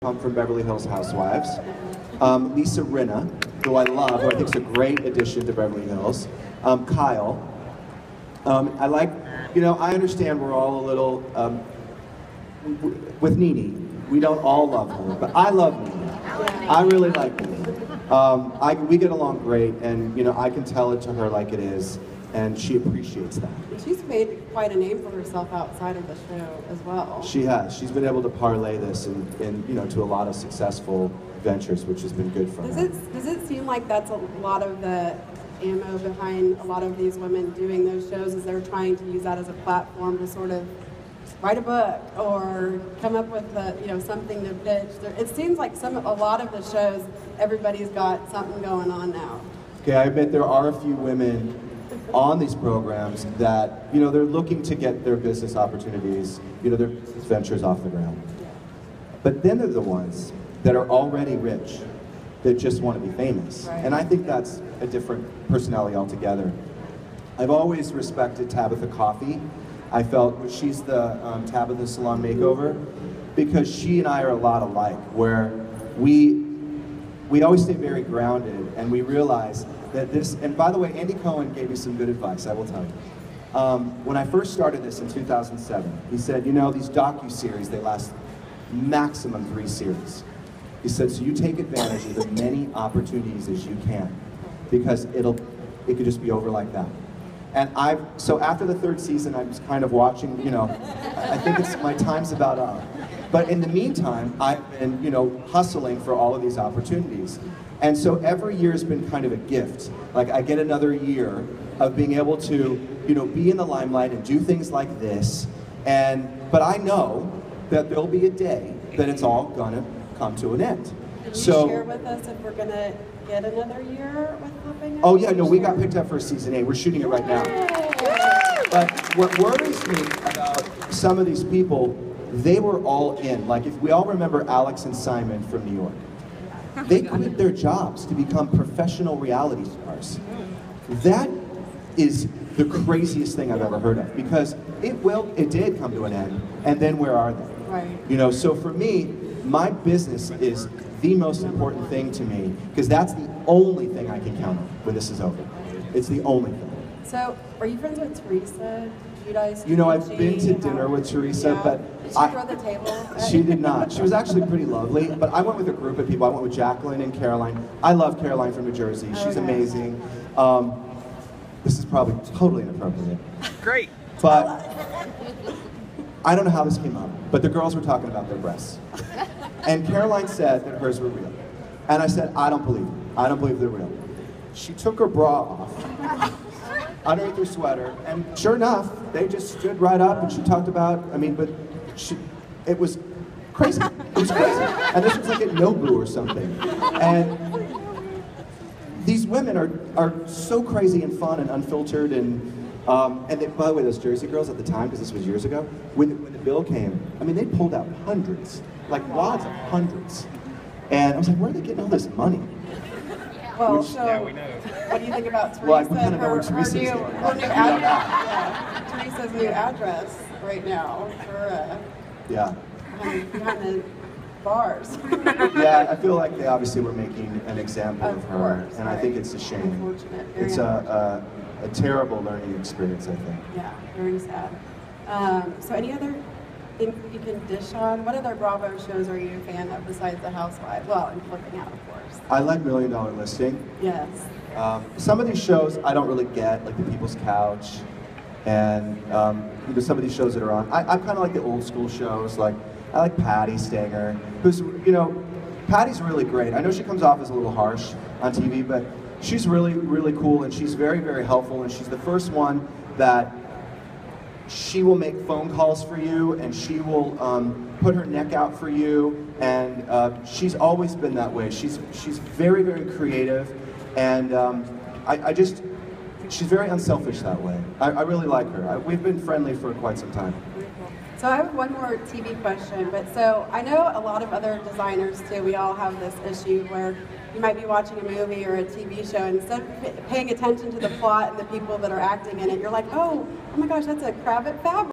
From Beverly Hills Housewives. Lisa Rinna, who I love, who I think is a great addition to Beverly Hills. Kyle. I like, I understand we're all a little, with Nene, we don't all love her, but I love Nene. I really like Nene. We get along great, and I can tell it to her like it is, and she appreciates that. She's made quite a name for herself outside of the show as well. She has. She's been able to parlay this to a lot of successful ventures, which has been good for her. Does it seem like that's a lot of the ammo behind a lot of these women doing those shows, is they're trying to use that as a platform to sort of write a book or come up with something to pitch? It seems like a lot of the shows, everybody's got something going on now. Okay, I admit there are a few women on these programs that, they're looking to get their business opportunities, their business ventures off the ground. But then they're the ones that are already rich, that just want to be famous. Right. And I think that's a different personality altogether. I've always respected Tabitha Coffey. I felt she's the Tabitha Salon Makeover, because she and I are a lot alike, where we always stay very grounded, and we realize that this, and by the way, Andy Cohen gave me some good advice, I will tell you. When I first started this in 2007, he said, these docu-series, they last maximum 3 series. He said, so you take advantage of as many opportunities as you can, because it could just be over like that. And so after the 3rd season, I was kind of watching, I think my time's about up. But in the meantime, I've been, hustling for all of these opportunities. And so every year has been kind of a gift. Like, I get another year of being able to, be in the limelight and do things like this. But I know that there'll be a day that it's all gonna come to an end. Can you share with us if we're gonna get another year with Hopping Up? Oh yeah, no, we got picked up for season 8. We're shooting it right now. But what worries me about some of these people, they were all in. Like, if we all remember Alex and Simon from New York, they quit their jobs to become professional reality stars. That is the craziest thing I've ever heard of, because it did come to an end, and then where are they? Right. So for me, my business is the most important thing to me, because that's the only thing I can count on when this is over. It's the only thing. So, are you friends with Teresa? I've been to dinner with Teresa, but did she throw the table? She did not. She was actually pretty lovely, but I went with a group of people. I went with Jacqueline and Caroline. I love Caroline from New Jersey. She's amazing. This is probably totally inappropriate. Great. But I don't know how this came up, but the girls were talking about their breasts. And Caroline said that hers were real. And I said, I don't believe it. I don't believe they're real. She took her bra off underneath her sweater, and sure enough, they just stood right up, and she talked about, it was crazy. It was crazy. And this was like at Nobu or something. And these women are so crazy and fun and unfiltered, and by the way, those Jersey girls at the time, because this was years ago, when the bill came, they pulled out hundreds, like wads of hundreds. And I was like, where are they getting all this money? Well, so we know. What do you think about Teresa? Well, we kind of know where Teresa's her new address? Yeah. Teresa's new address right now for behind the bars. Yeah, I feel like they obviously were making an example of her, and I think it's a shame. Unfortunate. It's a terrible learning experience, I think. Yeah, very sad. So any other things you can dish on? What other Bravo shows are you a fan of besides The Housewives? Well, and Flipping Out, of course. I like $1 Million Listing. Yes. Some of these shows I don't really get, like The People's Couch, and some of these shows that are on. I kind of like the old school shows. Like, I like Patty Stanger, who's, Patty's really great. I know she comes off as a little harsh on TV, but she's really, really cool, and she's very, very helpful, and she's the first one that she will make phone calls for you, and she will put her neck out for you, and she's always been that way. She's very, very creative, and she's very unselfish that way. I really like her. We've been friendly for quite some time. So I have one more TV question, but so I know a lot of other designers too, we all have this issue where you might be watching a movie or a TV show, and instead of paying attention to the plot and the people that are acting in it, you're like, oh my gosh, that's a Cravat fabric.